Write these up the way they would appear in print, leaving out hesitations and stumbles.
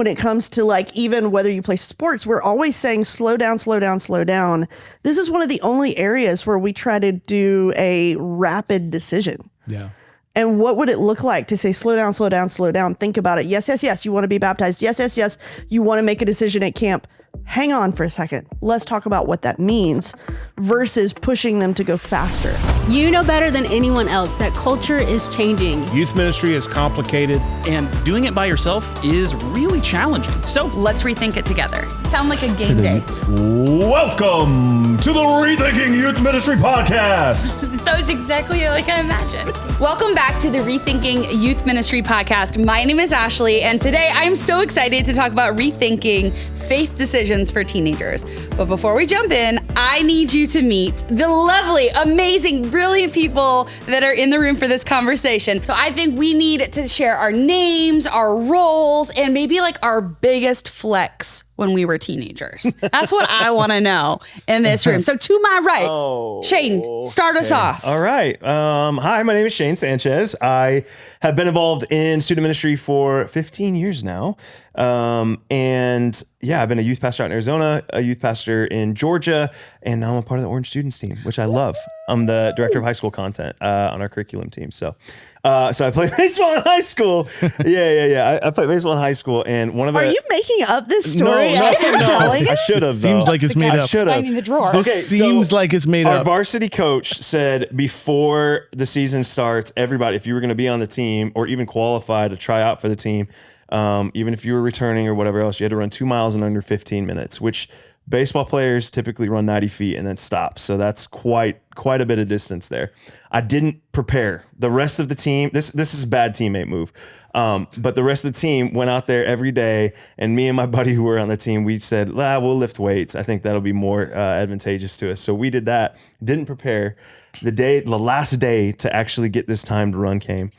when it comes to like, even whether you play sports, we're always saying slow down, slow down, slow down. This is one of the only areas where we try to do a rapid decision. Yeah. And what would it look like to say, slow down, slow down, slow down. Think about it. Yes, yes, yes. You want to be baptized. Yes, yes, yes. You want to make a decision at camp. Hang on for a second. Let's talk about what that means versus pushing them to go faster. You know better than anyone else that culture is changing. Youth ministry is complicated. And doing it by yourself is really challenging. So let's rethink it together. Sound like a game day. Welcome to the Rethinking Youth Ministry Podcast. That was exactly like I imagined. Welcome back to the Rethinking Youth Ministry Podcast. My name is Ashley, and today I am so excited to talk about rethinking faith decisions for teenagers. But before we jump in, I need you to meet the lovely, amazing, brilliant people that are in the room for this conversation. So I think we need to share our names, our roles, and maybe like our biggest flex when we were teenagers. That's what I want to know in this room. So to my right, Shane, start us off. All right. Hi, my name is Shane Sanchez. I have been involved in student ministry for 15 years now. And yeah, I've been a youth pastor out in Arizona, a youth pastor in Georgia, and now I'm a part of the Orange Students team, which I love. I'm the director of high school content on our curriculum team. So I played baseball in high school. Yeah. I played baseball in high school, and one of the. Are you making up this story? No, I should have. Seems like it's made up. Should have. Finding the drawer. This seems like it's made Our up. varsity coach said before the season starts, everybody, if you were going to be on the team or even qualify to try out for the team, even if you were returning or whatever else, you had to run 2 miles in under 15 minutes, which baseball players typically run 90 feet and then stop. So that's quite a bit of distance there. I didn't prepare. The rest of the team, this is a bad teammate move. But the rest of the team went out there every day, and me and my buddy who were on the team, we said, we'll lift weights. I think that'll be more advantageous to us. So we did that, didn't prepare. The last day to actually get this time to run came.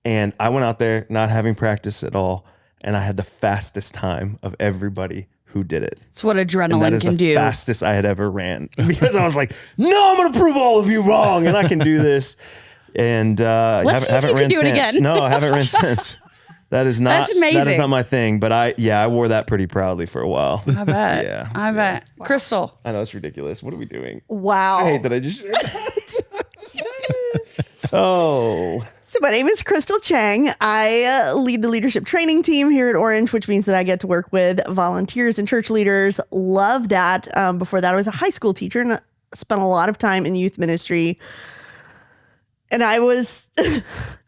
And I went out there not having practice at all, and I had the fastest time of everybody who did it. It's what adrenaline and that is can the do. Fastest I had ever ran, because I was like, no, I'm going to prove all of you wrong, and I can do this. And haven't ran since. No, I haven't ran since. That is not. That's amazing. That is not my thing. But I wore that pretty proudly for a while. I bet. Yeah. I bet. Wow. Crystal. I know it's ridiculous. What are we doing? Wow. I hate that I just. Oh. So my name is Crystal Chang. I lead the leadership training team here at Orange, which means that I get to work with volunteers and church leaders. Love that. Before that, I was a high school teacher and spent a lot of time in youth ministry. And I was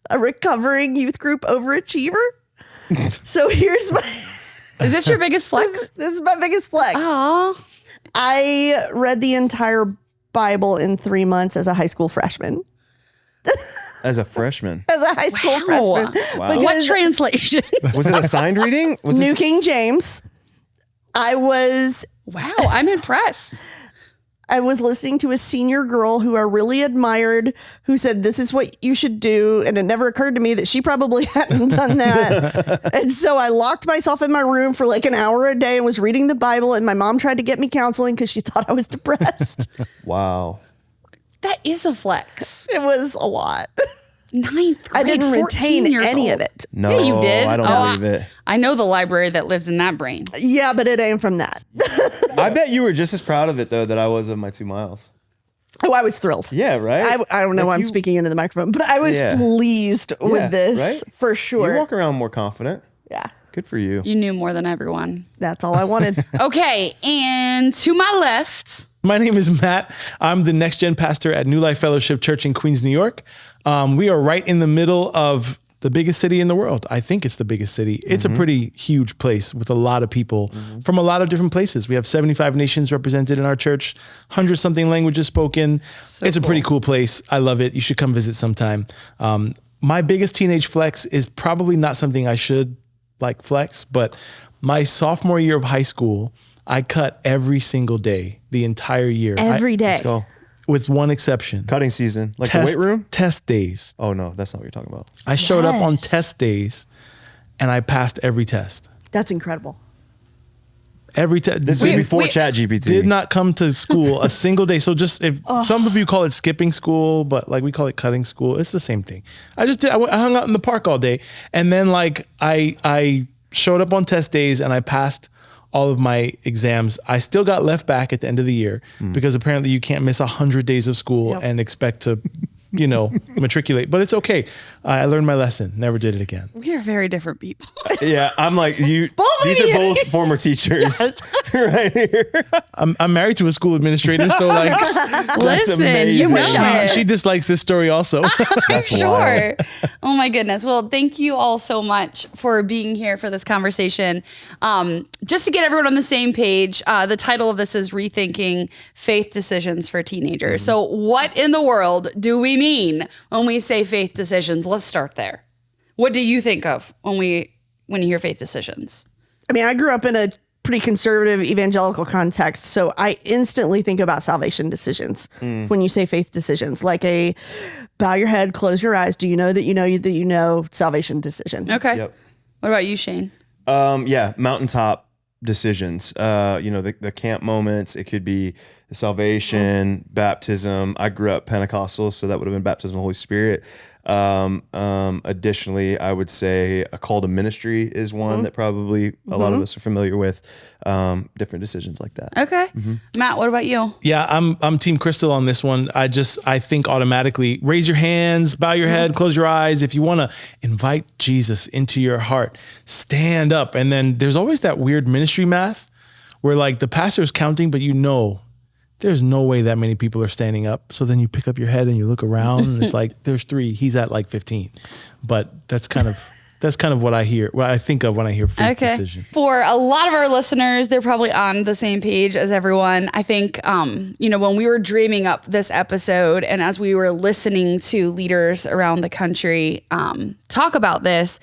a recovering youth group overachiever. So here's my... Is this your biggest flex? This is my biggest flex. Aww. I read the entire Bible in 3 months as a high school freshman. As a freshman. As a high school freshman. Wow. What translation? Was it a signed reading? Was New King James. Wow, I'm impressed. I was listening to a senior girl who I really admired, who said, this is what you should do. And it never occurred to me that she probably hadn't done that. And so I locked myself in my room for like an hour a day and was reading the Bible. And my mom tried to get me counseling because she thought I was depressed. Wow. That is a flex. It was a lot. 9th grade, I didn't 14 retain years any old. of it. No, Yeah, you did. I don't believe it. I know the library that lives in that brain. Yeah, but it ain't from that. I bet you were just as proud of it, though, that I was of my 2 miles. Oh, I was thrilled. Yeah, right? I don't know why I'm speaking into the microphone, but I was pleased with this right? for sure. You walk around more confident. Yeah, Good for you. You knew more than everyone. that's all I wanted. Okay, and to my left... My name is Matt. I'm the Next Gen pastor at New Life Fellowship Church in Queens, New York. We are right in the middle of the biggest city in the world. I think it's the biggest city. It's a pretty huge place with a lot of people from a lot of different places. We have 75 nations represented in our church, 100-something languages spoken. It's a pretty cool place. I love it. You should come visit sometime. My biggest teenage flex is probably not something I should like flex, but my sophomore year of high school, I cut every single day, the entire year. Every day. Let's go. With one exception. Cutting season. Like the weight room? Test days. Oh, no, that's not what you're talking about. I showed up on test days and I passed every test. That's incredible. Every test. This is before ChatGPT. Did not come to school a single day. So just if some of you call it skipping school, but like we call it cutting school, it's the same thing. I hung out in the park all day. And then like I showed up on test days and I passed all of my exams. I still got left back at the end of the year because apparently you can't miss 100 days of school and expect to, matriculate. But it's okay. I learned my lesson. Never did it again. We are very different people. Yeah, I'm like you. These are both former teachers, right here. I'm married to a school administrator, so like, Listen, you amazing. know she dislikes this story also. I'm sure. wild. Oh my goodness. Well, thank you all so much for being here for this conversation. Just to get everyone on the same page, the title of this is Rethinking Faith Decisions for Teenagers. So what in the world do we mean when we say faith decisions? Let's start there. What do you think of when you hear faith decisions? I mean, I grew up in a pretty conservative evangelical context, so I instantly think about salvation decisions when you say faith decisions, like a bow your head, close your eyes. Do you know that you know salvation decision? Okay. Yep. What about you, Shane? Mountaintop decisions. The camp moments. It could be salvation, baptism. I grew up Pentecostal, so that would have been baptism of the Holy Spirit. Additionally, I would say a call to ministry is one that probably a lot of us are familiar with. Different decisions like that. Okay. Matt, what about you? Yeah, I'm Team Crystal on this one. I think automatically raise your hands, bow your head, close your eyes. If you want to invite Jesus into your heart, stand up. And then there's always that weird ministry math where like the pastor's counting, but there's no way that many people are standing up. So then you pick up your head and you look around and it's like, there's 3, he's at like 15. But that's kind of what I hear, what I think of when I hear faith decision. For a lot of our listeners, they're probably on the same page as everyone. I think, when we were dreaming up this episode and as we were listening to leaders around the country talk about this,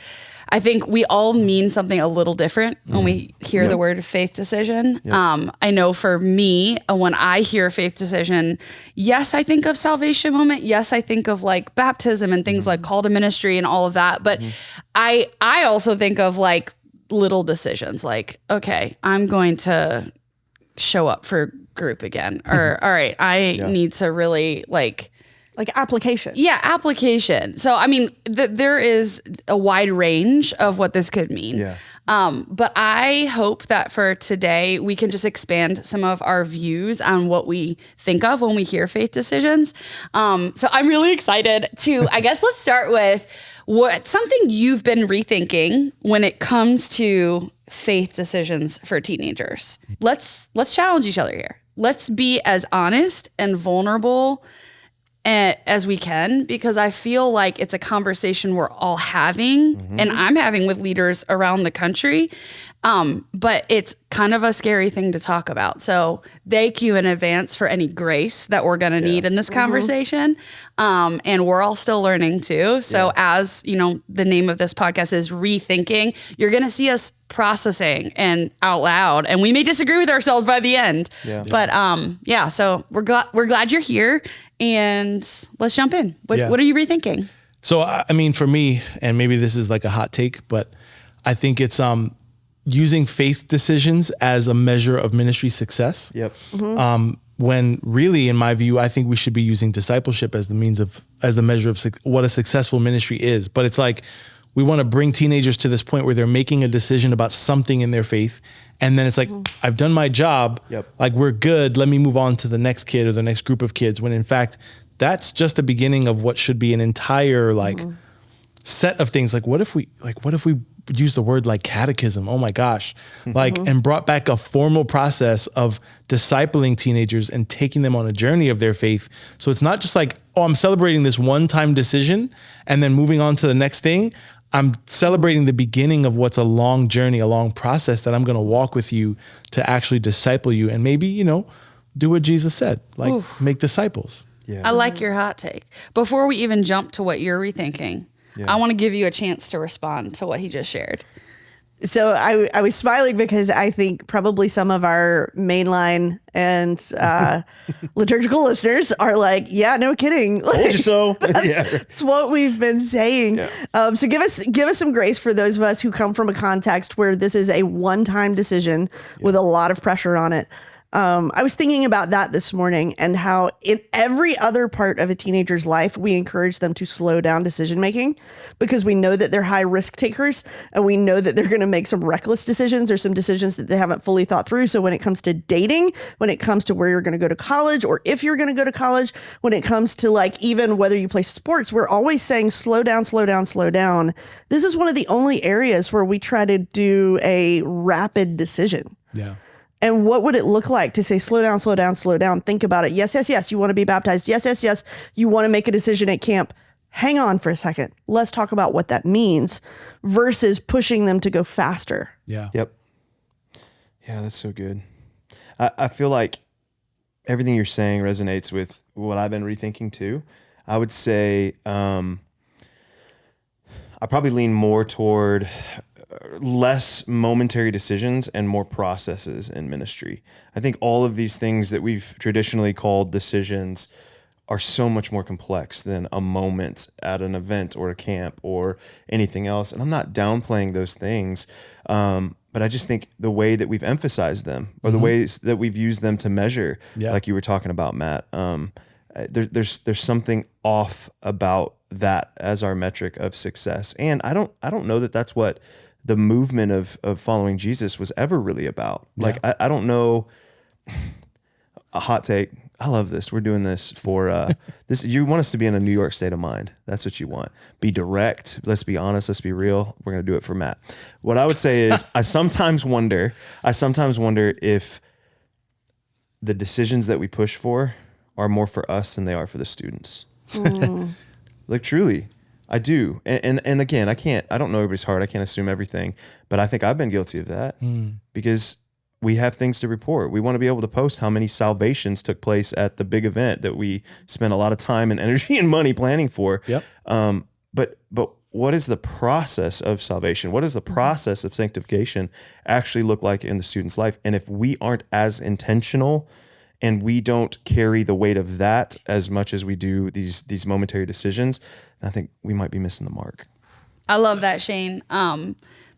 I think we all mean something a little different when we hear the word faith decision. I know for me, when I hear faith decision, yes, I think of salvation moment. Yes, I think of like baptism and things like call to ministry and all of that. But I also think of like little decisions like, okay, I'm going to show up for group again. Or, all right, I need to really like application. Yeah, application. So, I mean, there is a wide range of what this could mean. Yeah. But I hope that for today, we can just expand some of our views on what we think of when we hear faith decisions. So I'm really excited to, I guess let's start with what's something you've been rethinking when it comes to faith decisions for teenagers. Let's challenge each other here. Let's be as honest and vulnerable as we can, because I feel like it's a conversation we're all having and I'm having with leaders around the country. But it's kind of a scary thing to talk about. So thank you in advance for any grace that we're going to need in this conversation. And we're all still learning too. So as the name of this podcast is Rethinking, you're going to see us processing and out loud, and we may disagree with ourselves by the end. But so we're glad you're here, and let's jump in. What are you rethinking? So, I mean, for me, and maybe this is like a hot take, but I think it's using faith decisions as a measure of ministry success. Yep. When really, in my view, I think we should be using discipleship as the measure of what a successful ministry is. But it's like, we want to bring teenagers to this point where they're making a decision about something in their faith. And then it's like, I've done my job. Like, we're good. Let me move on to the next kid or the next group of kids. When in fact, that's just the beginning of what should be an entire set of things. Like, what if we use the word like catechism? Oh my gosh. And brought back a formal process of discipling teenagers and taking them on a journey of their faith. So it's not just like, oh, I'm celebrating this one-time decision and then moving on to the next thing. I'm celebrating the beginning of what's a long journey, a long process that I'm going to walk with you to actually disciple you and maybe, do what Jesus said, make disciples. Yeah. I like your hot take. Before we even jump to what you're rethinking, I want to give you a chance to respond to what he just shared. So I was smiling because I think probably some of our mainline and liturgical listeners are like, yeah, no kidding. Told you so. That's what we've been saying. Yeah. So give us some grace for those of us who come from a context where this is a one-time decision with a lot of pressure on it. I was thinking about that this morning and how in every other part of a teenager's life, we encourage them to slow down decision making because we know that they're high risk takers and we know that they're going to make some reckless decisions or some decisions that they haven't fully thought through. So when it comes to dating, when it comes to where you're going to go to college, or if you're going to go to college, when it comes to like even whether you play sports, we're always saying slow down, slow down, slow down. This is one of the only areas where we try to do a rapid decision. Yeah. And what would it look like to say, slow down, slow down, slow down. Think about it. Yes, yes, yes. You want to be baptized. Yes, yes, yes. You want to make a decision at camp. Hang on for a second. Let's talk about what that means versus pushing them to go faster. Yeah. Yep. Yeah, that's so good. I feel like everything you're saying resonates with what I've been rethinking too. I would say I probably lean more toward less momentary decisions and more processes in ministry. I think all of these things that we've traditionally called decisions are so much more complex than a moment at an event or a camp or anything else. And I'm not downplaying those things, but I just think the way that we've emphasized them or the ways that we've used them to measure, like you were talking about, Matt, there's something off about that as our metric of success. And I don't know that that's what the movement of following Jesus was ever really about. Like, I don't know, a hot take. I love this. We're doing this for this. You want us to be in a New York state of mind. That's what you want. Be direct. Let's be honest. Let's be real. We're going to do it for Matt. What I would say is I sometimes wonder if the decisions that we push for are more for us than they are for the students. Like, truly. I do. And again, I don't know everybody's heart. I can't assume everything, but I think I've been guilty of that because we have things to report. We want to be able to post how many salvations took place at the big event that we spent a lot of time and energy and money planning for. Yep. But what is the process of salvation? What does the process of sanctification actually look like in the student's life? And if we aren't as intentional and we don't carry the weight of that as much as we do these momentary decisions, I think we might be missing the mark. I love that, Shane.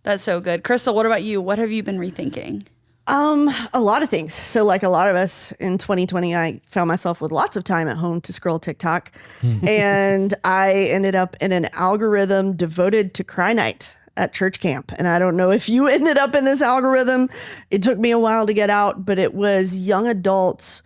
That's so good. Crystal, what about you? What have you been rethinking? A lot of things. So like a lot of us in 2020, I found myself with lots of time at home to scroll TikTok and I ended up in an algorithm devoted to cry night at church camp. And I don't know if you ended up in this algorithm. It took me a while to get out, but it was young adults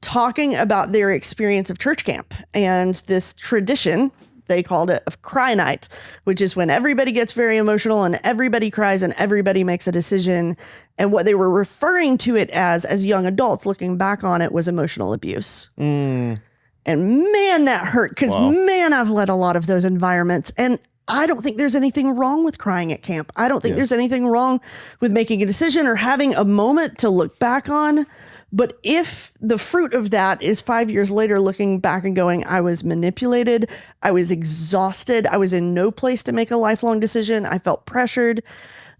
talking about their experience of church camp and this tradition. They called it of cry night, which is when everybody gets very emotional and everybody cries and everybody makes a decision. And what they were referring to it as young adults looking back on it, was emotional abuse. And man, that hurt because man, I've led a lot of those environments. And I don't think there's anything wrong with crying at camp. I don't think there's anything wrong with making a decision or having a moment to look back on. But if the fruit of that is 5 years later looking back and going, I was manipulated, I was exhausted, I was in no place to make a lifelong decision, I felt pressured,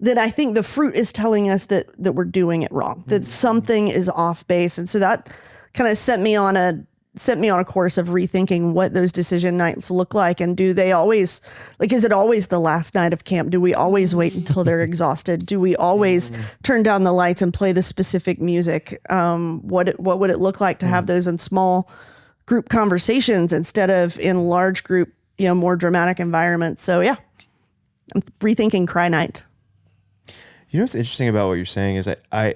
then I think the fruit is telling us that we're doing it wrong, that something is off base. And so that kind of set me on a course of rethinking what those decision nights look like. And do they always, like, is it always the last night of camp? Do we always wait until they're exhausted? Do we always turn down the lights and play the specific music? What would it look like to have those in small group conversations instead of in large group, more dramatic environments? So yeah, I'm rethinking cry night. You know what's interesting about what you're saying is I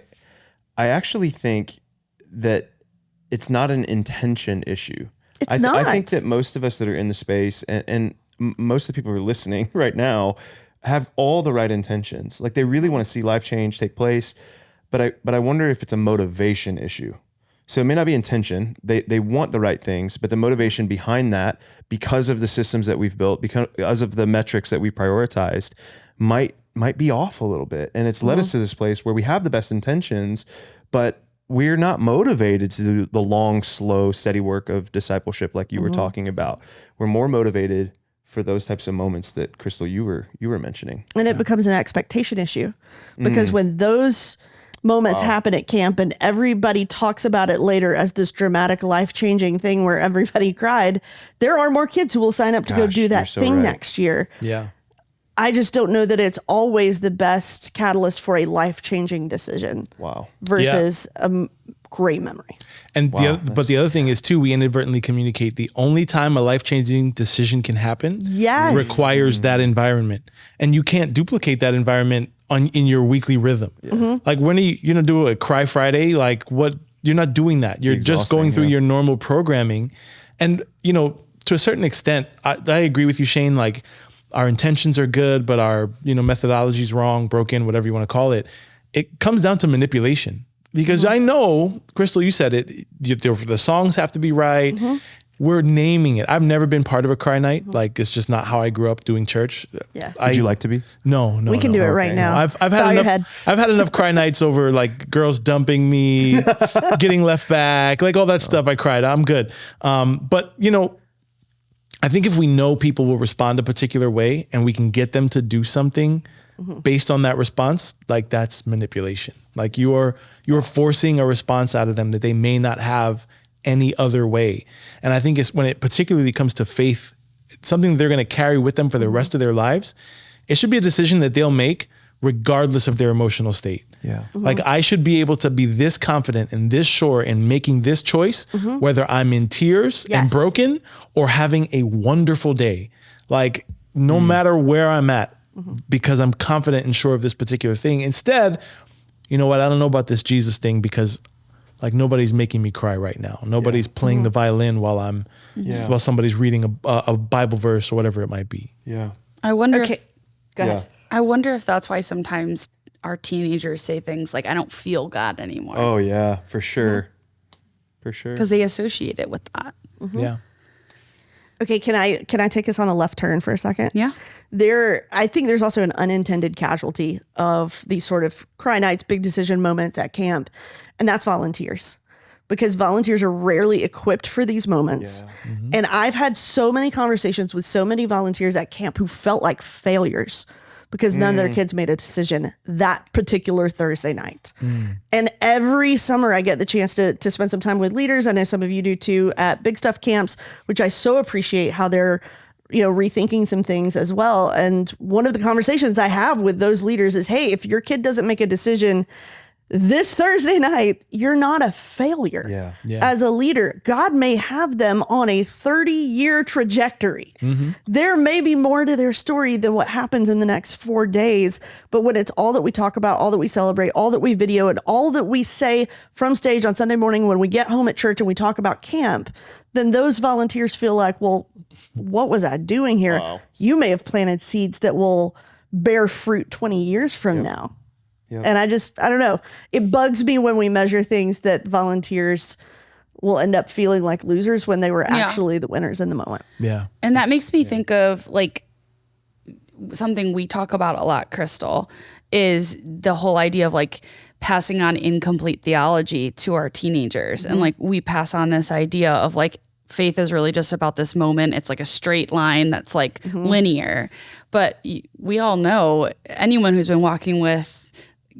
actually think that it's not an intention issue. It's not. I think that most of us that are in the space and most of the people who are listening right now have all the right intentions. Like, they really want to see life change take place, but I wonder if it's a motivation issue. So it may not be intention. They want the right things, but the motivation behind that, because of the systems that we've built, because of the metrics that we prioritized, might be off a little bit. And it's led us to this place where we have the best intentions, but we're not motivated to do the long, slow, steady work of discipleship like you were talking about. We're more motivated for those types of moments that, Crystal, you were mentioning. And it becomes an expectation issue because when those moments happen at camp and everybody talks about it later as this dramatic, life-changing thing where everybody cried, there are more kids who will sign up to go do that thing next year. Yeah. I just don't know that it's always the best catalyst for a life-changing decision. Wow. Versus great memory. And but the other thing is too, we inadvertently communicate the only time a life-changing decision can happen requires that environment. And you can't duplicate that environment in your weekly rhythm. Like when you do a Cry Friday, like what, you're not doing that. You're just going through your normal programming. And, to a certain extent, I agree with you, Shane, like our intentions are good, but our, methodology is wrong, broken, whatever you want to call it. It comes down to manipulation. Because I know, Crystal, you said it, the songs have to be right. We're naming it. I've never been part of a cry night. Like, it's just not how I grew up doing church. Yeah. Would you like to be? No. We can do it right now. I've had enough cry nights over like girls dumping me, getting left back, like all that stuff. I cried. I'm good. But I think if we know people will respond a particular way and we can get them to do something based on that response, like that's manipulation. Like you're forcing a response out of them that they may not have any other way. And I think it's when it particularly comes to faith, something they're going to carry with them for the rest of their lives. It should be a decision that they'll make regardless of their emotional state. Yeah. Like I should be able to be this confident and this sure in making this choice, whether I'm in tears and broken or having a wonderful day. Like no matter where I'm at, because I'm confident and sure of this particular thing. Instead, you know what? I don't know about this Jesus thing because like nobody's making me cry right now. Nobody's playing the violin while while somebody's reading a Bible verse or whatever it might be. Yeah. I wonder. Okay. Go ahead. I wonder if that's why sometimes our teenagers say things like, "I don't feel God anymore." Oh yeah, for sure. For sure. Because they associate it with that. Yeah. Okay, can I take us on a left turn for a second? Yeah. I think there's also an unintended casualty of these sort of cry nights, big decision moments at camp, and that's volunteers. Because volunteers are rarely equipped for these moments. Yeah. And I've had so many conversations with so many volunteers at camp who felt like failures because none of their kids made a decision that particular Thursday night. And every summer I get the chance to spend some time with leaders. I know some of you do too at Big Stuff camps, which I so appreciate how they're, rethinking some things as well. And one of the conversations I have with those leaders is, hey, if your kid doesn't make a decision this Thursday night, you're not a failure. Yeah. As a leader. God may have them on a 30-year trajectory. There may be more to their story than what happens in the next 4 days. But when it's all that we talk about, all that we celebrate, all that we video, and all that we say from stage on Sunday morning when we get home at church and we talk about camp, then those volunteers feel like, well, what was I doing here? Wow. You may have planted seeds that will bear fruit 20 years from now. Yep. And I don't know. It bugs me when we measure things that volunteers will end up feeling like losers when they were actually the winners in the moment. Yeah. And that makes me think of like something we talk about a lot, Crystal, is the whole idea of like passing on incomplete theology to our teenagers. And like we pass on this idea of like faith is really just about this moment. It's like a straight line that's like linear. But we all know, anyone who's been walking with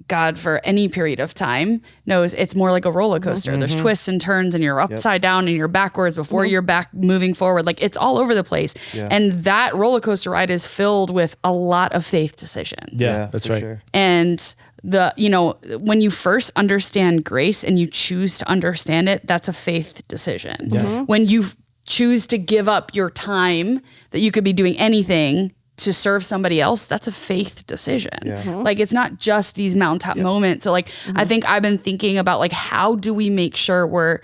God for any period of time knows it's more like a roller coaster. There's twists and turns and you're upside down and you're backwards before you're back moving forward. Like it's all over the place. Yeah. And that roller coaster ride is filled with a lot of faith decisions. Yeah, that's right. Sure. And when you first understand grace and you choose to understand it, that's a faith decision. Yeah. When you choose to give up your time that you could be doing anything to serve somebody else, that's a faith decision. Yeah. Like it's not just these mountaintop moments. So like, I think I've been thinking about like, how do we make sure we're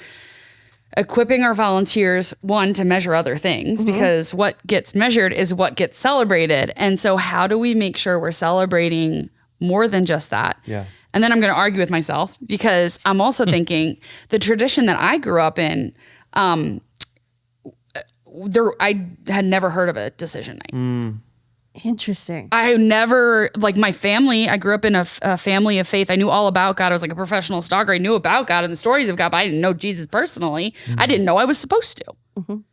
equipping our volunteers, one, to measure other things, because what gets measured is what gets celebrated. And so how do we make sure we're celebrating more than just that? Yeah. And then I'm going to argue with myself because I'm also thinking the tradition that I grew up in, I had never heard of a decision night. Interesting. I never, like my family, I grew up in a family of faith. I knew all about God. I was like a professional stalker. I knew about God and the stories of God, but I didn't know Jesus personally. I didn't know I was supposed to.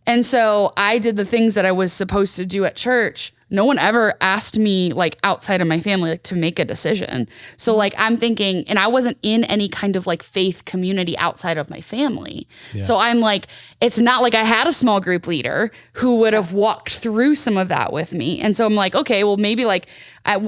And so I did the things that I was supposed to do at church no one ever asked me like outside of my family like to make a decision. So like I'm thinking, and I wasn't in any kind of like faith community outside of my family. Yeah. So I'm like, it's not like I had a small group leader who would have walked through some of that with me. And so I'm like, okay, well maybe like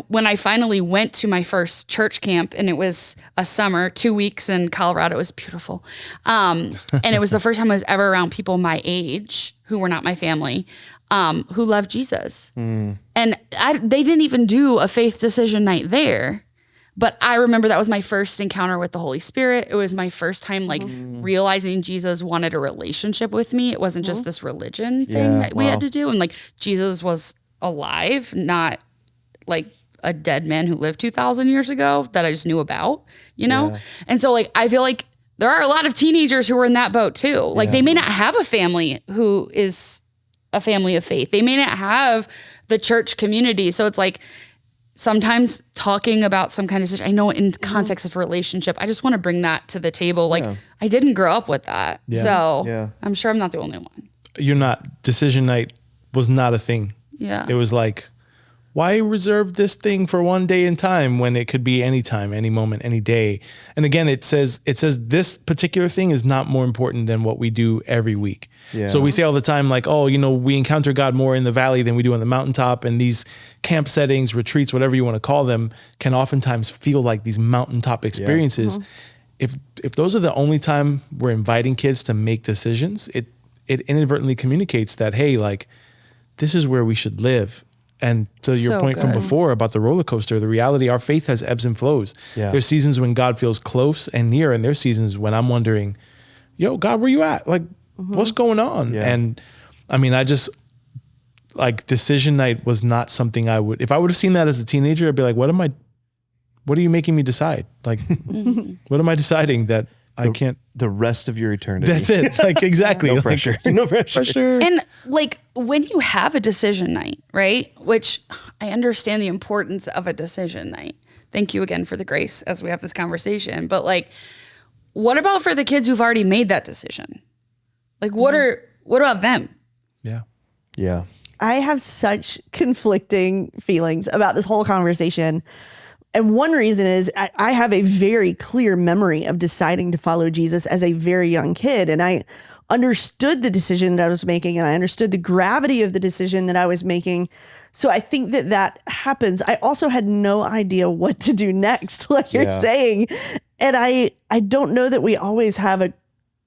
when I finally went to my first church camp, and it was a summer, 2 weeks in Colorado, it was beautiful. And it was the first time I was ever around people my age who were not my family, who loved Jesus. And they didn't even do a faith decision night there. But I remember that was my first encounter with the Holy Spirit. It was my first time like realizing Jesus wanted a relationship with me. It wasn't just this religion thing that we had to do. And like Jesus was alive, not like a dead man who lived 2,000 years ago that I just knew about, you know? Yeah. And so like, I feel like there are a lot of teenagers who are in that boat too. Like they may not have a family who is a family of faith. They may not have the church community. So it's like sometimes talking about some kind of, I know in context of relationship, I just want to bring that to the table. Like I didn't grow up with that. Yeah. So I'm sure I'm not the only one. You're not. Decision night was not a thing. Yeah. It was like, why reserve this thing for one day in time when it could be any time, any moment, any day? And again, it says this particular thing is not more important than what we do every week. Yeah. So we say all the time, like, oh, you know, we encounter God more in the valley than we do on the mountaintop. And these camp settings, retreats, whatever you want to call them, can oftentimes feel like these mountaintop experiences. Yeah. If those are the only time we're inviting kids to make decisions, it inadvertently communicates that, hey, like, this is where we should live. And to your point from before about the roller coaster, the reality, our faith has ebbs and flows. Yeah. There's seasons when God feels close and near, and there's seasons when I'm wondering, yo, God, where you at? Like, what's going on? Yeah. And I mean, I just, like, decision night was not something I would, if I would have seen that as a teenager, I'd be like, what are you making me decide? Like, what am I deciding that I can't? The rest of your eternity. That's it. Like, exactly. No pressure. Like, no pressure. And like when you have a decision night, right? Which I understand the importance of a decision night. Thank you again for the grace as we have this conversation. But like, what about for the kids who've already made that decision? Like, what about them? Yeah. Yeah. I have such conflicting feelings about this whole conversation. And one reason is I have a very clear memory of deciding to follow Jesus as a very young kid. And I understood the decision that I was making, and I understood the gravity of the decision that I was making. So I think that happens. I also had no idea what to do next, like you're saying. And I don't know that we always have a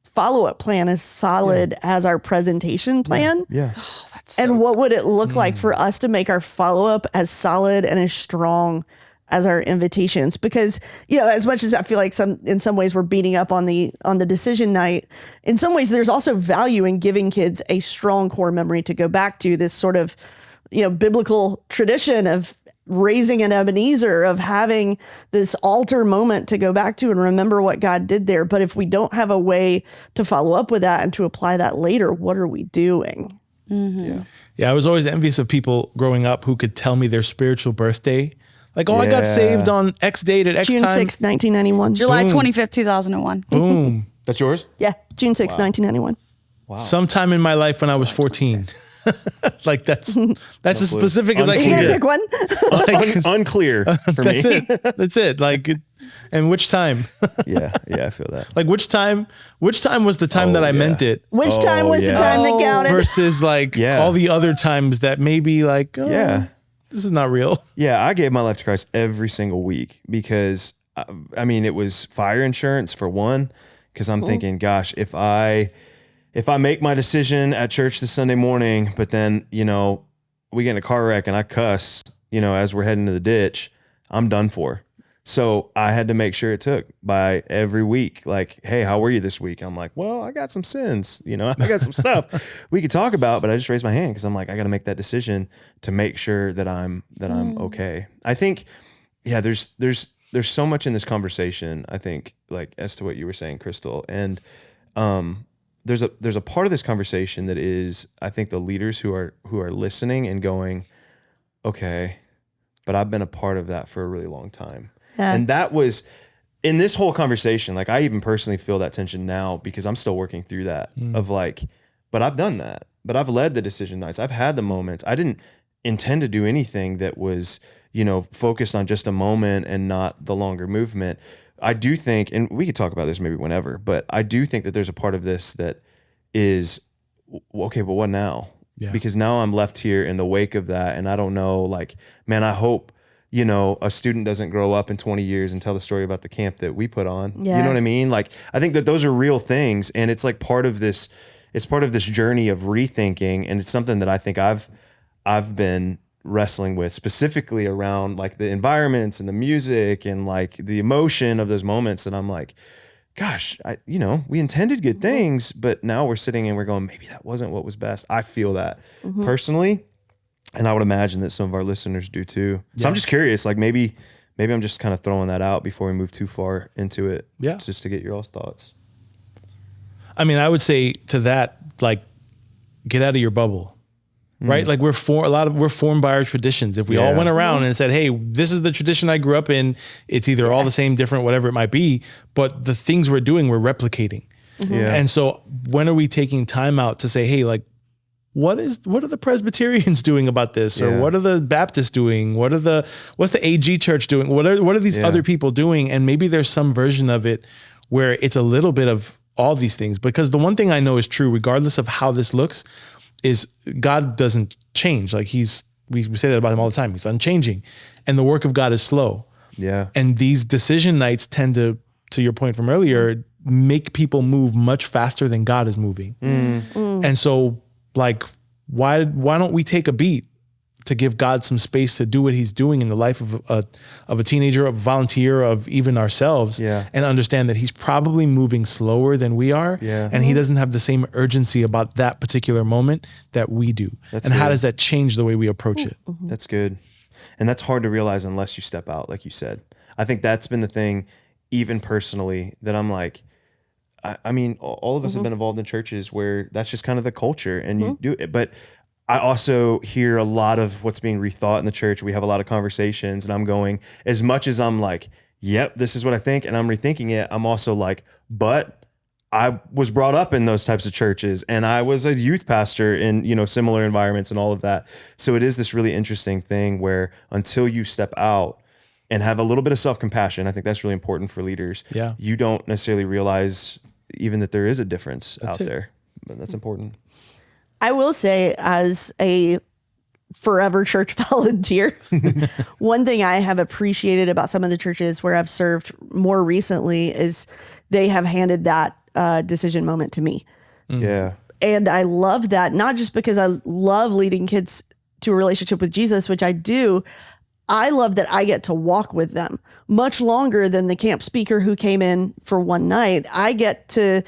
follow-up plan as solid as our presentation plan. Yeah. Oh, that's and what would it look like for us to make our follow-up as solid and as strong as our invitations? Because, you know, as much as I feel like in some ways we're beating up on the decision night, in some ways there's also value in giving kids a strong core memory to go back to, this sort of, you know, biblical tradition of raising an Ebenezer, of having this altar moment to go back to and remember what God did there. But if we don't have a way to follow up with that and to apply that later, what are we doing? Mm-hmm. Yeah. I was always envious of people growing up who could tell me their spiritual birthday. Like, I got saved on X date at X June time. June 6th, 1991. July 25th, 2001. Boom. That's yours? Yeah. June 6th, 1991. Wow. Sometime in my life when I was 14. Like, that's as specific as I can You get. gotta pick one? Like, Unclear for me. That's it. Like, and which time? Yeah, I feel that. Like, which time was the time that I meant it? Which time was the time that counted? Versus like all the other times that maybe like, this is not real. Yeah, I gave my life to Christ every single week because, I mean, it was fire insurance for one, because I'm thinking, gosh, if I make my decision at church this Sunday morning, but then, you know, we get in a car wreck and I cuss, you know, as we're heading to the ditch, I'm done for. So I had to make sure it took by every week. Like, hey, how were you this week? I'm like, well, I got some sins, you know, I got some stuff we could talk about, but I just raised my hand because I'm like, I got to make that decision to make sure that I'm okay. I think, there's so much in this conversation, I think, like as to what you were saying, Crystal, and there's a part of this conversation that is, I think, the leaders who are listening and going, okay, but I've been a part of that for a really long time. Yeah. And that was in this whole conversation. Like, I even personally feel that tension now because I'm still working through that of like, but I've done that, but I've led the decision nights. I've had the moments. I didn't intend to do anything that was, focused on just a moment and not the longer movement. I do think, and we could talk about this maybe whenever, but I do think that there's a part of this that is, okay, but what now? Yeah. Because now I'm left here in the wake of that. And I don't know, like, man, I hope, a student doesn't grow up in 20 years and tell the story about the camp that we put on. Yeah. You know what I mean? Like, I think that those are real things. And it's like it's part of this journey of rethinking. And it's something that I think I've been wrestling with, specifically around like the environments and the music and like the emotion of those moments. And I'm like, gosh, we intended good things, but now we're sitting and we're going, maybe that wasn't what was best. I feel that personally. And I would imagine that some of our listeners do too. So I'm just curious, like maybe I'm just kind of throwing that out before we move too far into it. Yeah. Just to get your all's thoughts. I mean, I would say to that, like, get out of your bubble, right? Like we're formed by our traditions. If we all went around and said, hey, this is the tradition I grew up in, it's either all the same, different, whatever it might be, but the things we're doing, we're replicating. Yeah. And so when are we taking time out to say, hey, like, what are the Presbyterians doing about this? Or what are the Baptists doing? What's the AG church doing? What are these other people doing? And maybe there's some version of it where it's a little bit of all these things. Because the one thing I know is true, regardless of how this looks, is God doesn't change. Like we say that about him all the time. He's unchanging. And the work of God is slow. Yeah. And these decision nights tend to your point from earlier, make people move much faster than God is moving. And so, like, why don't we take a beat to give God some space to do what he's doing in the life of a teenager, of a volunteer, of even ourselves, and understand that he's probably moving slower than we are, and he doesn't have the same urgency about that particular moment that we do. How does that change the way we approach it? That's good. And that's hard to realize unless you step out, like you said. I think that's been the thing, even personally, that I'm like, I mean, all of us have been involved in churches where that's just kind of the culture and you do it. But I also hear a lot of what's being rethought in the church. We have a lot of conversations and I'm going, as much as I'm like, yep, this is what I think, and I'm rethinking it, I'm also like, but I was brought up in those types of churches and I was a youth pastor in, similar environments and all of that. So it is this really interesting thing where until you step out and have a little bit of self-compassion, I think that's really important for leaders. Yeah. You don't necessarily realize even that there is a difference out there, but that's important. I will say, as a forever church volunteer, one thing I have appreciated about some of the churches where I've served more recently is they have handed that decision moment to me. Yeah. And I love that, not just because I love leading kids to a relationship with Jesus, which I do. I love that I get to walk with them much longer than the camp speaker who came in for one night. I get to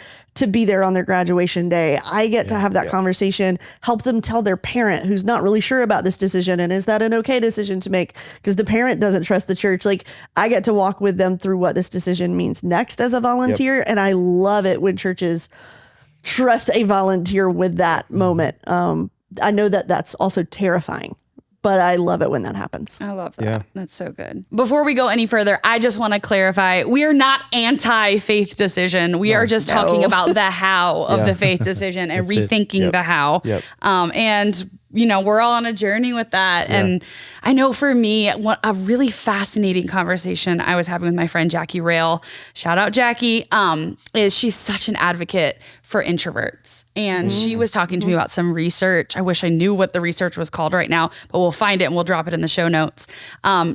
be there on their graduation day. I get to have that conversation, help them tell their parent who's not really sure about this decision. And is that an okay decision to make? Because the parent doesn't trust the church. Like, I get to walk with them through what this decision means next as a volunteer. And I love it when churches trust a volunteer with that moment. I know that that's also terrifying, but I love it when that happens. I love that. Yeah. That's so good. Before we go any further, I just want to clarify, we are not anti-faith decision. We are just talking about the how of the faith decision and rethinking the how. Yep. And we're all on a journey with that. Yeah. And I know for me, a really fascinating conversation I was having with my friend Jackie Rail, shout out Jackie, is she's such an advocate for introverts. And she was talking to me about some research. I wish I knew what the research was called right now, but we'll find it and we'll drop it in the show notes.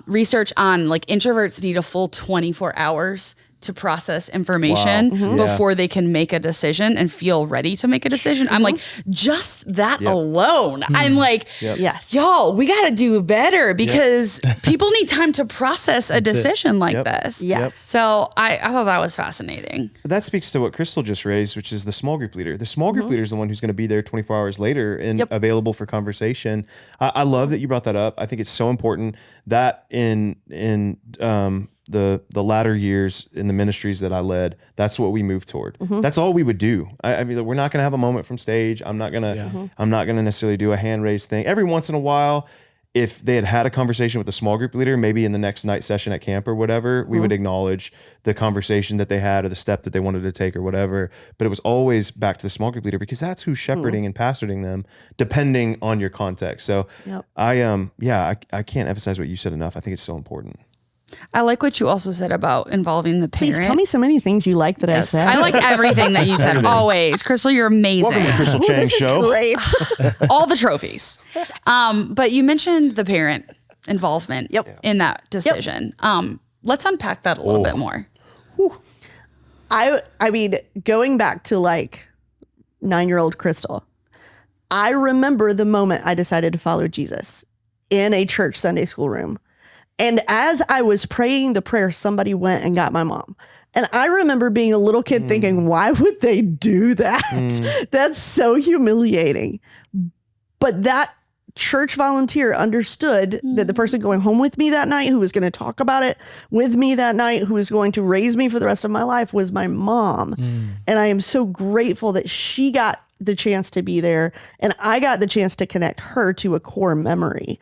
Research on like introverts need a full 24 hours to process information before they can make a decision and feel ready to make a decision. I'm like, just that alone. I'm like, Yes. y'all, we got to do better because people need time to process a decision like this. Yes. So I thought that was fascinating. That speaks to what Crystal just raised, which is the small group leader. The small group leader is the one who's going to be there 24 hours later and available for conversation. I love that you brought that up. I think it's so important that in the latter years in the ministries that I led, that's what we moved toward. That's all we would do. I mean, we're not going to have a moment from stage. I'm not going to necessarily do a hand raise thing. Every once in a while, if they had a conversation with a small group leader, maybe in the next night session at camp or whatever, we would acknowledge the conversation that they had or the step that they wanted to take or whatever. But it was always back to the small group leader because that's who's shepherding and pastoring them, depending on your context. So I can't emphasize what you said enough. I think it's so important. I like what you also said about involving the parent. Please tell me so many things you like that I said. I like everything that you said. Always. Crystal, you're amazing. Welcome to the Crystal Chang This Show. is great. All the trophies. But you mentioned the parent involvement in that decision. Let's unpack that a little bit more. I mean, going back to like 9-year-old Crystal, I remember the moment I decided to follow Jesus in a church Sunday school room. And as I was praying the prayer, somebody went and got my mom. And I remember being a little kid thinking, why would they do that? That's so humiliating. But that church volunteer understood that the person going home with me that night, who was going to talk about it with me that night, who was going to raise me for the rest of my life, was my mom. And I am so grateful that she got the chance to be there and I got the chance to connect her to a core memory.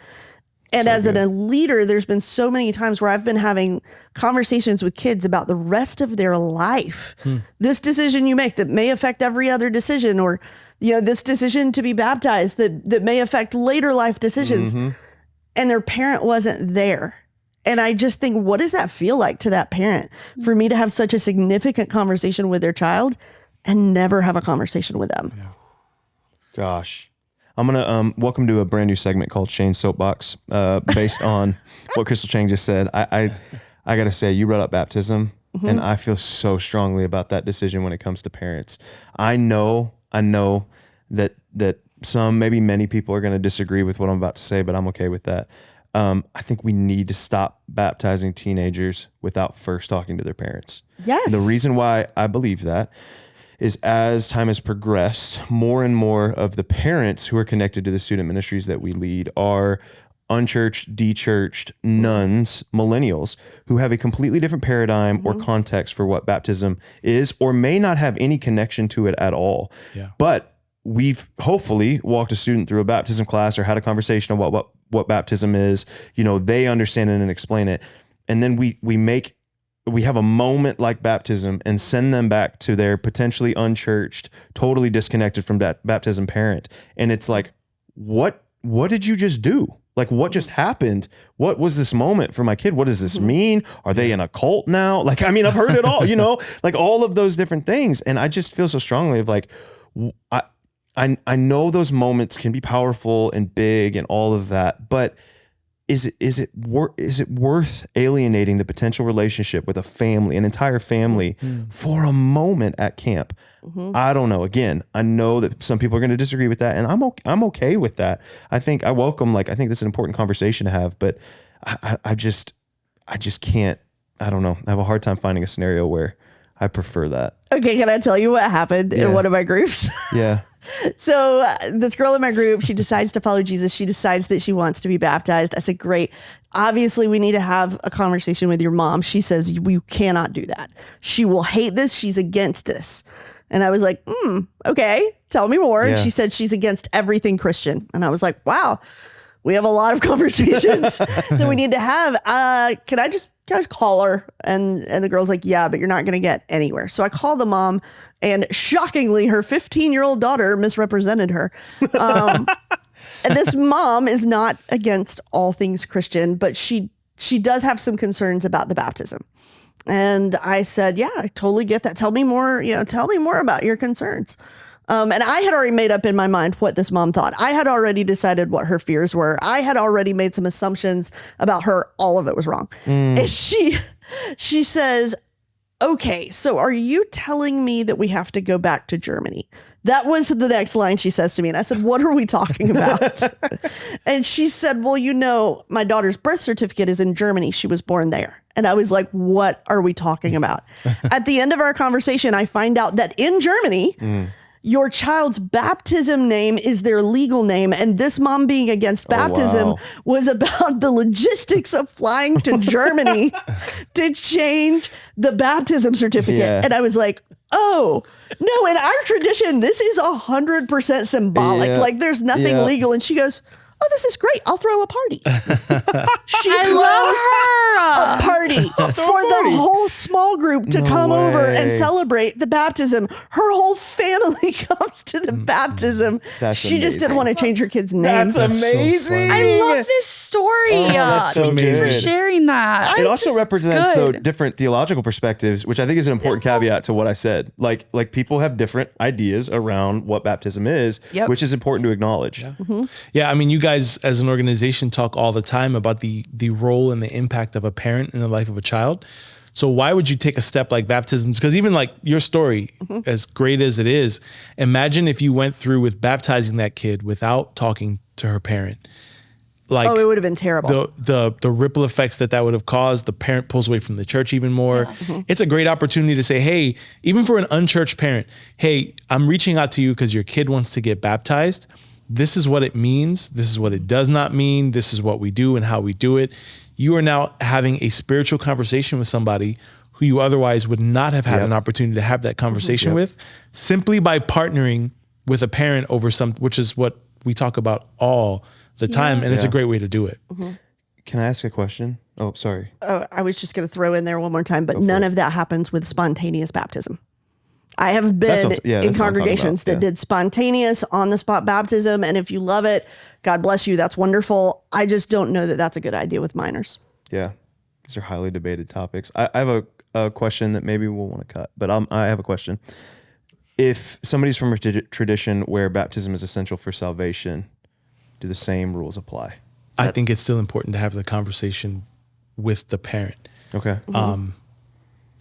And as a leader, there's been so many times where I've been having conversations with kids about the rest of their life. This decision you make that may affect every other decision, or this decision to be baptized that may affect later life decisions. And their parent wasn't there. And I just think, what does that feel like to that parent for me to have such a significant conversation with their child and never have a conversation with them? Gosh. I'm going to welcome to a brand new segment called Shane's Soapbox, based on what Crystal Chang just said. I got to say, you brought up baptism, and I feel so strongly about that decision when it comes to parents. I know that some, maybe many people are going to disagree with what I'm about to say, but I'm okay with that. I think we need to stop baptizing teenagers without first talking to their parents. Yes. And the reason why I believe that is as time has progressed, more and more of the parents who are connected to the student ministries that we lead are unchurched, dechurched nuns, millennials, who have a completely different paradigm or context for what baptism is, or may not have any connection to it at all. Yeah. But we've hopefully walked a student through a baptism class or had a conversation about what baptism is. They understand it and explain it. And then we have a moment like baptism and send them back to their potentially unchurched, totally disconnected from that baptism parent. And it's like, what did you just do? Like, what just happened? What was this moment for my kid? What does this mean? Are they in a cult now? Like, I mean, I've heard it all, like all of those different things. And I just feel so strongly of like, I know those moments can be powerful and big and all of that, but is it worth alienating the potential relationship with a family, an entire family, for a moment at camp? I don't know. Again, I know that some people are going to disagree with that, and I'm okay with that. I think I welcome, I think that's an important conversation to have, but I just can't. I don't know. I have a hard time finding a scenario where I prefer that. Okay, can I tell you what happened in one of my groups? Yeah. So this girl in my group, she decides to follow Jesus. She decides that she wants to be baptized. I said, great. Obviously, we need to have a conversation with your mom. She says, we cannot do that. She will hate this. She's against this. And I was like, okay, tell me more. And she said she's against everything Christian. And I was like, wow, we have a lot of conversations that we need to have. Can I just call her? And the girl's like, yeah, but you're not going to get anywhere. So I called the mom, and shockingly, her 15-year-old daughter misrepresented her. And this mom is not against all things Christian, but she does have some concerns about the baptism. And I said, yeah, I totally get that. Tell me more, tell me more about your concerns. And I had already made up in my mind what this mom thought. I had already decided what her fears were. I had already made some assumptions about her. All of it was wrong. And she says, okay, so are you telling me that we have to go back to Germany? That was the next line she says to me. And I said, what are we talking about? And she said, well, my daughter's birth certificate is in Germany. She was born there. And I was like, what are we talking about? At the end of our conversation, I find out that in Germany, your child's baptism name is their legal name. And this mom being against baptism was about the logistics of flying to Germany to change the baptism certificate. Yeah. And I was like, oh, no, in our tradition, this is 100% symbolic. Yeah. Like there's nothing legal. And she goes, oh, this is great. I'll throw a party. She I throws a party for the whole small group to come over and celebrate the baptism. Her whole family comes to the baptism. She just didn't want to change her kid's name. That's amazing. I love this story. That's so Thank you for good. sharing that. It also represents though good. different theological perspectives, which I think is an important caveat to what I said. Like people have different ideas around what baptism is, which is important to acknowledge. Yeah, I mean, you guys as an organization talk all the time about the role and the impact of a parent in the life of a child. So why would you take a step like baptism? Because even like your story, as great as it is, imagine if you went through with baptizing that kid without talking to her parent. Like, it would have been terrible. The ripple effects that would have caused. The parent pulls away from the church even more. It's a great opportunity to say, hey, even for an unchurched parent, hey, I'm reaching out to you because your kid wants to get baptized. This is what it means. This is what it does not mean. This is what we do and how we do it. You are now having a spiritual conversation with somebody who you otherwise would not have had an opportunity to have that conversation with, simply by partnering with a parent over which is what we talk about all the time. And it's a great way to do it. Can I ask a question? Oh, sorry. I was just going to throw in there one more time, but none of that happens with spontaneous baptism. I have been in congregations that did spontaneous on-the-spot baptism, and if you love it, God bless you, that's wonderful. I just don't know that that's a good idea with minors. Yeah, these are highly debated topics. I have a question that maybe we'll want to cut, but I have a question. If somebody's from a tradition where baptism is essential for salvation, do the same rules apply? I think it's still important to have the conversation with the parent. Okay.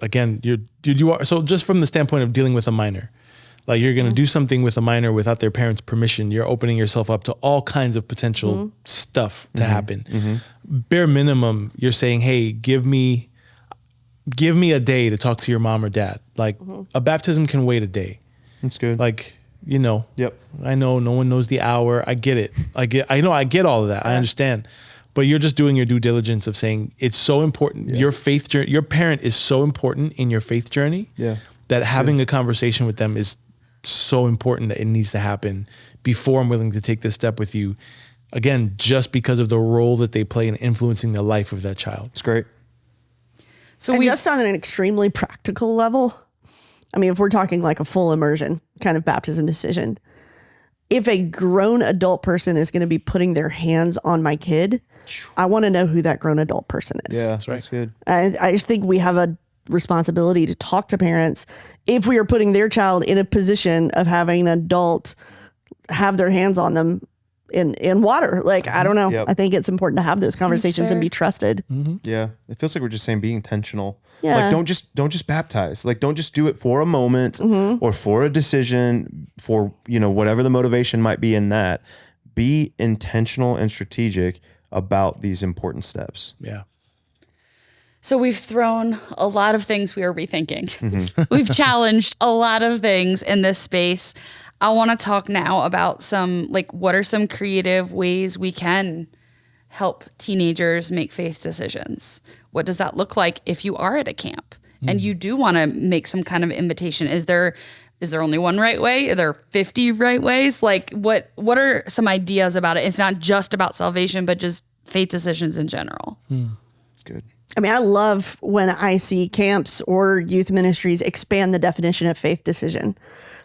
Again, you are so just from the standpoint of dealing with a minor, like you're going to do something with a minor without their parents' permission. You're opening yourself up to all kinds of potential stuff to happen. Bare minimum, you're saying, hey, give me a day to talk to your mom or dad. Like a baptism can wait a day. That's good. Like, I know no one knows the hour. I get it. I get all of that. I understand. But you're just doing your due diligence of saying it's so important. Your faith journey, your parent is so important in your faith journey that having a conversation with them is so important that it needs to happen before I'm willing to take this step with you. Again, just because of the role that they play in influencing the life of that child. It's great. So we just on an extremely practical level, I mean, if we're talking like a full immersion kind of baptism decision, if a grown adult person is going to be putting their hands on my kid, I want to know who that grown adult person is. Yeah, that's right. That's good. I just think we have a responsibility to talk to parents if we are putting their child in a position of having an adult have their hands on them in water. Like, I don't know. I think it's important to have those conversations and be trusted. Yeah. It feels like we're just saying be intentional. Yeah. Like don't just baptize. Like don't just do it for a moment or for a decision, for whatever the motivation might be in that. Be intentional and strategic about these important steps. Yeah. So we've thrown a lot of things we are rethinking. We've challenged a lot of things in this space. I want to talk now about what are some creative ways we can help teenagers make faith decisions? What does that look like if you are at a camp and you do want to make some kind of invitation? Is there only one right way? Are there 50 right ways? Like what are some ideas about it? It's not just about salvation, but just faith decisions in general. That's good. I mean, I love when I see camps or youth ministries expand the definition of faith decision.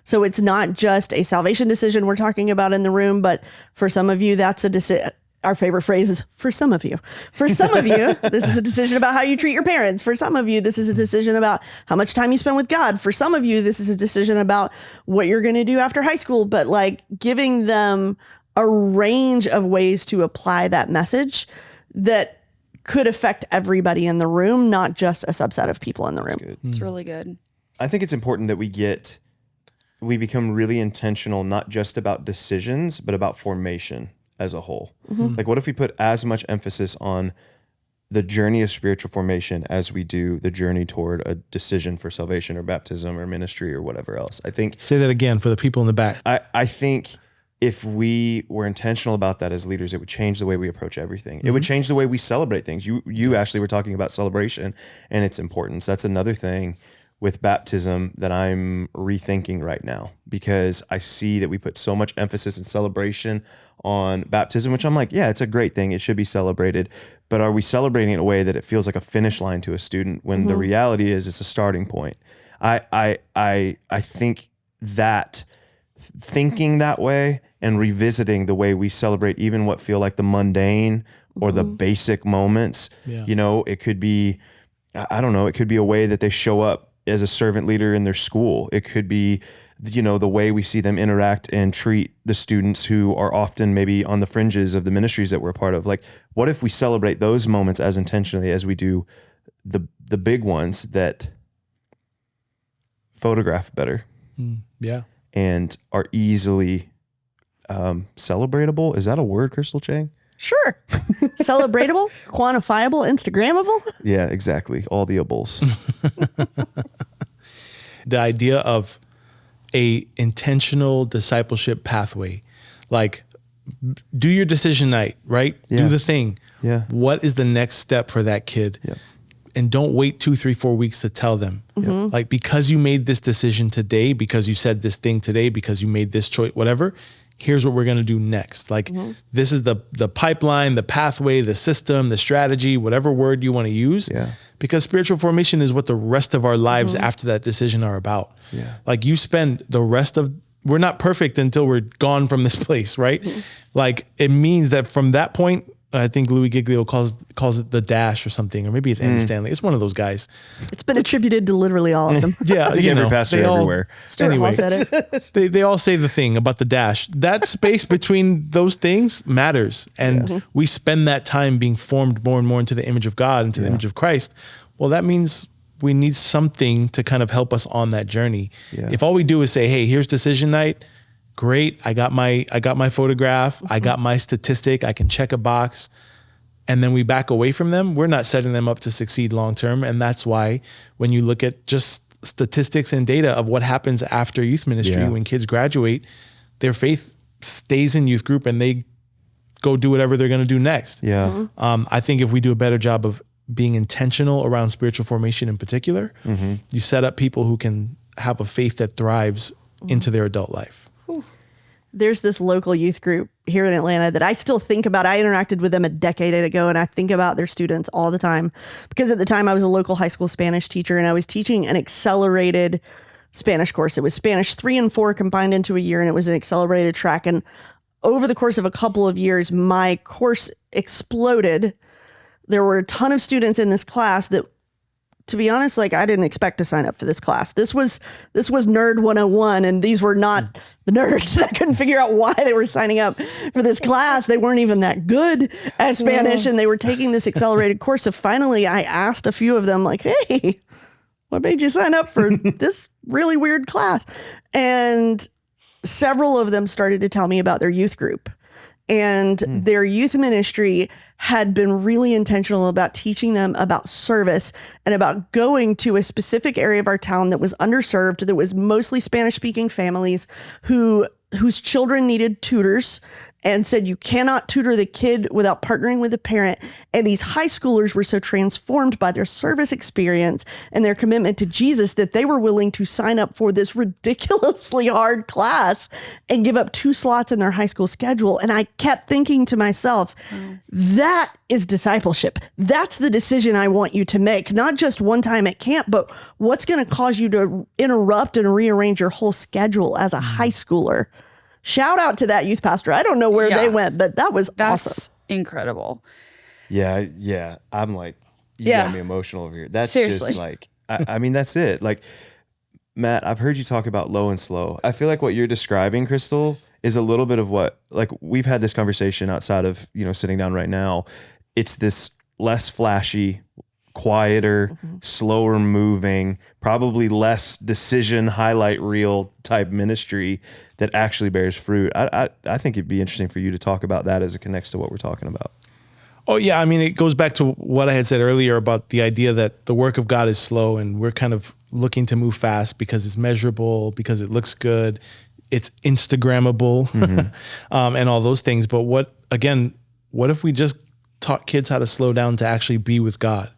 So it's not just a salvation decision we're talking about in the room, but for some of you, that's a decision. Our favorite phrase is for some of you. For some of you, this is a decision about how you treat your parents. For some of you, this is a decision about how much time you spend with God. For some of you, this is a decision about what you're going to do after high school, but like giving them a range of ways to apply that message that could affect everybody in the room, not just a subset of people in the room. Good. It's really good. I think it's important that we become really intentional, not just about decisions, but about formation as a whole. Like what if we put as much emphasis on the journey of spiritual formation as we do the journey toward a decision for salvation or baptism or ministry or whatever else? I think. Say that again for the people in the back. I think if we were intentional about that as leaders, it would change the way we approach everything. It would change the way we celebrate things. You Ashley, were talking about celebration and its importance. That's another thing with baptism that I'm rethinking right now, because I see that we put so much emphasis and celebration on baptism, which I'm like, yeah, it's a great thing. It should be celebrated. But are we celebrating it in a way that it feels like a finish line to a student when the reality is it's a starting point? I think that thinking that way and revisiting the way we celebrate even what feel like the mundane or the basic moments, it could be, I don't know, it could be a way that they show up as a servant leader in their school. It could be, the way we see them interact and treat the students who are often maybe on the fringes of the ministries that we're a part of. Like, what if we celebrate those moments as intentionally as we do the big ones that photograph better? Yeah. And are easily celebratable. Is that a word, Crystal Chang? Sure. Celebratable, quantifiable, Instagrammable. Yeah, exactly. All the ables. The idea of a intentional discipleship pathway, like do your decision night, right? Yeah. Do the thing. Yeah. What is the next step for that kid? Yeah. And don't wait 2, 3, 4 weeks to tell them. Like, because you made this decision today, because you said this thing today, because you made this choice, whatever, here's what we're going to do next. Like, this is the pipeline, the pathway, the system, the strategy, whatever word you want to use. Yeah. Because spiritual formation is what the rest of our lives after that decision are about. Yeah. Like, you spend the rest of, we're not perfect until we're gone from this place, right? Like, it means that from that point, I think Louis Giglio calls it the dash or something, or maybe it's Andy Stanley. It's one of those guys. It's been attributed to literally all of them. Yeah, I think every pastor everywhere. Stuart Hall said it. They all say the thing about the dash. That space between those things matters. And we spend that time being formed more and more into the image of God, into the image of Christ. Well, that means we need something to kind of help us on that journey. Yeah. If all we do is say, hey, here's decision night, great. I got my photograph. I got my statistic. I can check a box. And then we back away from them. We're not setting them up to succeed long-term. And that's why when you look at just statistics and data of what happens after youth ministry, when kids graduate, their faith stays in youth group and they go do whatever they're going to do next. Yeah. I think if we do a better job of being intentional around spiritual formation in particular, you set up people who can have a faith that thrives into their adult life. There's this local youth group here in Atlanta that I still think about. I interacted with them a decade ago, and I think about their students all the time because at the time I was a local high school Spanish teacher and I was teaching an accelerated Spanish course. It was Spanish 3 and 4 combined into a year, and it was an accelerated track. And over the course of a couple of years, my course exploded. There were a ton of students in this class that, to be honest, like I didn't expect to sign up for this class. This was Nerd 101, and these were not the nerds. I couldn't figure out why they were signing up for this class. They weren't even that good at Spanish, and they were taking this accelerated course. So finally, I asked a few of them, like, hey, what made you sign up for this really weird class? And several of them started to tell me about their youth group. And their youth ministry had been really intentional about teaching them about service and about going to a specific area of our town that was underserved, that was mostly Spanish-speaking families whose children needed tutors, and said you cannot tutor the kid without partnering with a parent. And these high schoolers were so transformed by their service experience and their commitment to Jesus that they were willing to sign up for this ridiculously hard class and give up 2 slots in their high school schedule. And I kept thinking to myself, that is discipleship. That's the decision I want you to make, not just one time at camp, but what's going to cause you to interrupt and rearrange your whole schedule as a high schooler. Shout out to that youth pastor. I don't know where they went, but that's awesome. Incredible. Yeah. I'm like, you got me emotional over here. That's seriously. Just like, I mean, that's it. Like, Matt, I've heard you talk about low and slow. I feel like what you're describing, Crystal, is a little bit of what, like, we've had this conversation outside of, sitting down right now. It's this less flashy, quieter, slower moving, probably less decision highlight reel type ministry that actually bears fruit. I think it'd be interesting for you to talk about that as it connects to what we're talking about. Oh yeah. I mean, it goes back to what I had said earlier about the idea that the work of God is slow and we're kind of looking to move fast because it's measurable, because it looks good, it's Instagrammable, and all those things. But what if we just taught kids how to slow down to actually be with God?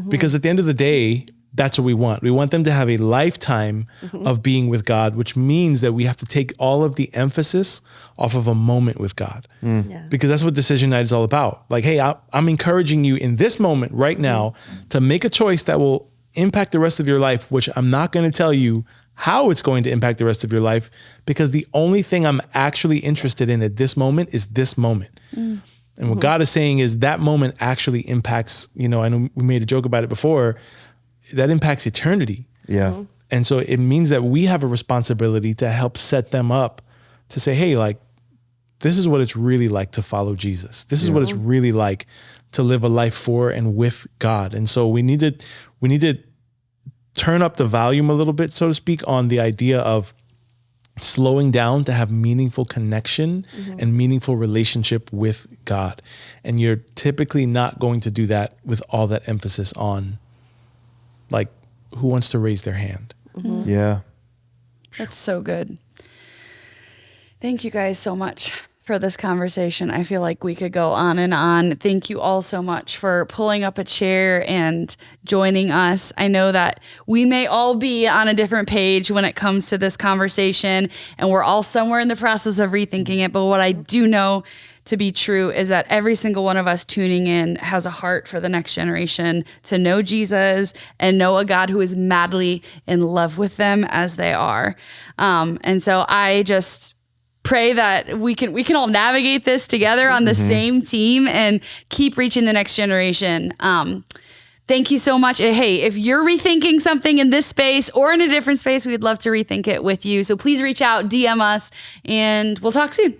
Because at the end of the day, that's what we want. We want them to have a lifetime of being with God, which means that we have to take all of the emphasis off of a moment with God. Yeah. Because that's what decision night is all about. Like, hey, I'm encouraging you in this moment right now to make a choice that will impact the rest of your life, which I'm not going to tell you how it's going to impact the rest of your life, because the only thing I'm actually interested in at this moment is this moment. And what God is saying is that moment actually impacts, I know we made a joke about it before, that impacts eternity. Yeah. And so it means that we have a responsibility to help set them up to say, hey, like, this is what it's really like to follow Jesus. This is what it's really like to live a life for and with God. And so we need to turn up the volume a little bit, so to speak, on the idea of slowing down to have meaningful connection and meaningful relationship with God. And you're typically not going to do that with all that emphasis on, like, who wants to raise their hand? Yeah. That's so good. Thank you guys so much for this conversation. I feel like we could go on and on. Thank you all so much for pulling up a chair and joining us. I know that we may all be on a different page when it comes to this conversation, and we're all somewhere in the process of rethinking it. But what I do know to be true is that every single one of us tuning in has a heart for the next generation to know Jesus and know a God who is madly in love with them as they are. And so I just pray that we can all navigate this together on the same team and keep reaching the next generation. Thank you so much. Hey, if you're rethinking something in this space or in a different space, we'd love to rethink it with you. So please reach out, DM us, and we'll talk soon.